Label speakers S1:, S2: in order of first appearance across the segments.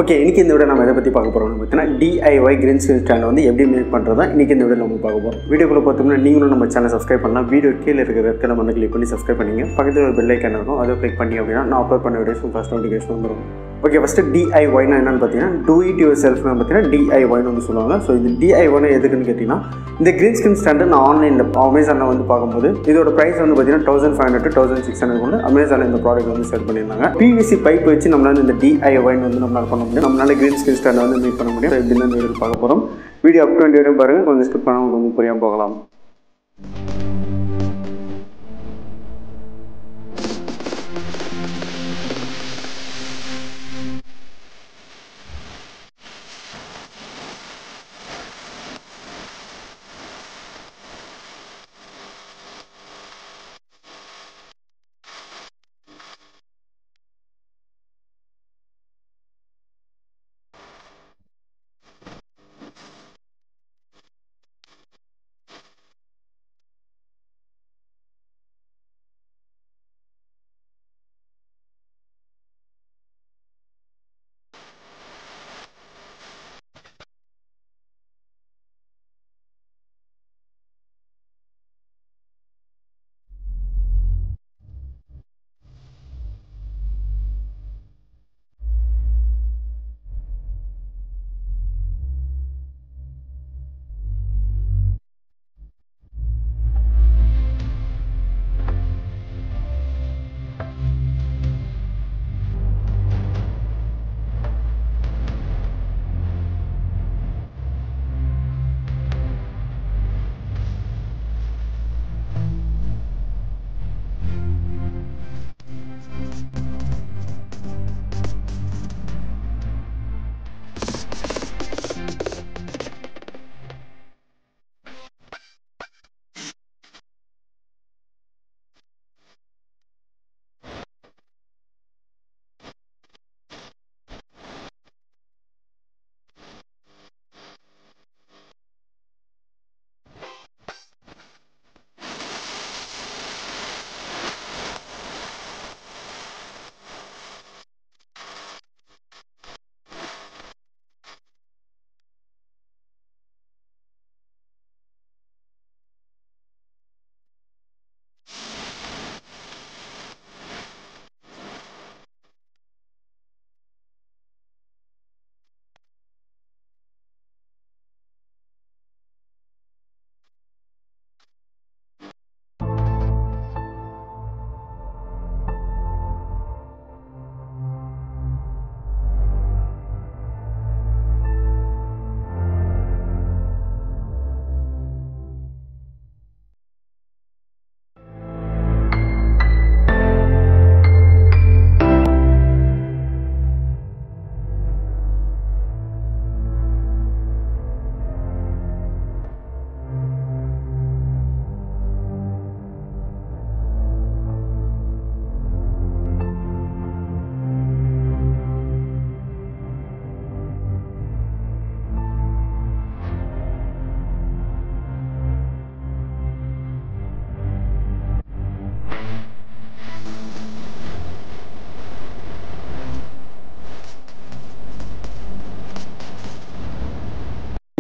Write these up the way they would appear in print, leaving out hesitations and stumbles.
S1: Okay, இன்னைக்கு இந்த video நம்ம எதை பற்றி பார்க்க போகிறோம்னு பார்த்தீங்கன்னா DIY கிரீன் ஸ்கிரீன் ஸ்டாண்ட் வந்து எப்படி மேக் பண்ணுறதா இன்னைக்கு இந்த வீடியோ நம்ம பார்க்க போகிறோம். வீடியோக்குள்ள பார்த்தோம்னா நீங்களும் நம்ம சேனல் சப்ஸ்கிரைப் பண்ணலாம். வீடியோ கீழே இருக்கிற இடத்துல வந்து கிளிக் பண்ணி சப்ஸ்கிரைப் பண்ணிங்க. பக்கத்தில் ஒரு பெல் ஐக்கான் இருக்கும், அதை கிளிக் பண்ணி அப்படின்னா நான் அப்லோட் பண்ண வீடியோஸ் ஃபர்ஸ்ட் நோட்டிஃபிகேஷன் வந்துடும். ஓகே, ஃபஸ்ட்டு DIYனா என்னென்னு பார்த்தீங்கன்னா டூ இட் யுவர் செல்ஃப்னு பார்த்தீங்கன்னா DIYன்னு வந்து சொல்லுவாங்க. ஸோ இது DIYனா எதுக்குன்னு கேட்டிங்கன்னா இந்த கிரீன் ஸ்கிரீன் ஸ்டாண்டு நான் ஆன்லைனில் அமேசானில் வந்து பார்க்கும்போது இதோட ப்ரைஸ் வந்து பார்த்தீங்கன்னா 1500 to 1600 வந்து அமேசானில் இந்த ப்ராடக்ட் வந்து செல் பண்ணியிருந்தாங்க. PVC பைப் வச்சு நம்மளால இந்த DIYன்னு வந்து நம்மளால் பண்ண முடியும். நம்மளால கிரீன் ஸ்கிரீன் ஸ்டாண்டை வந்து மேக் பண்ண முடியும். எப்படின்னு இந்த வீடியோ பார்க்க போகிறோம். வீடியோ அப் டு வரையும் பாருங்கள், கொஞ்சம் ஸ்கிப் பண்ணாமல் கொஞ்சம் புரியாமல் போகலாம்.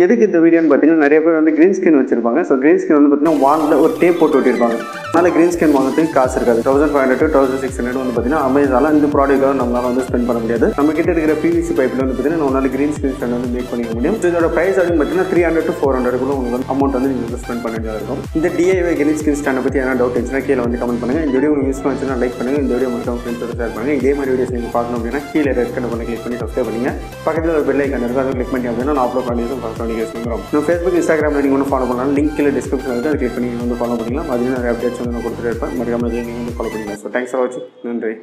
S1: எதுக்கு இந்த வீடியோன்னு பார்த்தீங்கன்னா நிறைய பேர் வந்து கிரீன் ஸ்கிரீன் வச்சிருப்பாங்க. ஸோ கிரீன் ஸ்கிரீன் வந்து பார்த்தீங்கன்னா வாலில் ஒரு டேப் போட்டு ஒட்டியிருப்பாங்க. அதனால் கிரீன் ஸ்கிரீன் வாங்குறதுக்கு காசு இருக்காது. 1500 to 1600 வந்து பார்த்தீங்கன்னா அமேசானில் இந்த ப்ராடக்ட்டாக நம்மளால் வந்து ஸ்பெண்ட் பண்ண முடியாது. நம்ம கிட்ட இருக்கிற PVC பைப்பில் வந்து பார்த்தீங்கன்னா நம்மளால கிரீன் ஸ்கிரீன் ஸ்டாண்ட் வந்து மேக் பண்ணிக்க முடியும். ஸோ இதோட ப்ரைஸ் அப்படின்னு பார்த்தீங்கன்னா 300 to 400 கூட உங்களுக்கு அமௌண்ட் வந்து நீங்கள் ஸ்பெண்ட் பண்ண வேண்டியதாக இருக்கும். இந்த DIY கிரீன் ஸ்கிரீன் ஸ்டாண்டை பற்றி என்ன டவுட் இருந்துச்சுன்னா கீழே வந்து கமெண்ட் பண்ணுங்கள். இந்த வீடியோ உங்களுக்கு யூஸ் பண்ணுச்சுன்னா லைக் பண்ணுங்கள். இந்த வீடியோ மட்டும் ஃப்ரெண்ட்ஸோட ஷேர் பண்ணுங்கள். இதே மாதிரி வீடியோஸ் நீங்கள் பார்க்கணும் அப்படின்னா கீழே ரெட் கலர் பண்ணி கிளிக் பண்ணி சப்ஸ்கிரைப் பண்ணுங்கள். பக்கத்தில் ஒரு பெல் ஐக்கான் இருக்கும், அதை கிளிக் பண்ணி அப்படின்னா நான் அப்லோட் பண்ணி ஃபர்ஸ்ட் நோட்டிஃபிகேஷன் வந்துடும். Facebook, Instagram நீங்கள் வந்து ஃபாலோ பண்ணலாம். லிங்க் கீழே டிஸ்கிரிப்ஷன் இருக்குது, அதை கிளிக் பண்ணி நீங்கள் வந்து ஃபாலோ பண்ணிக்கலாம். அதுலேயும் நிறைய அப்டேட்ஸ் வந்து நான் கொடுத்துட்டே இருப்பேன். மறக்காம நீங்கள் வந்து ஃபாலோ பண்ணிக்கலாம். ஸோ தேங்க்ஸ் ஃபார் வாட்சிங். நன்றி.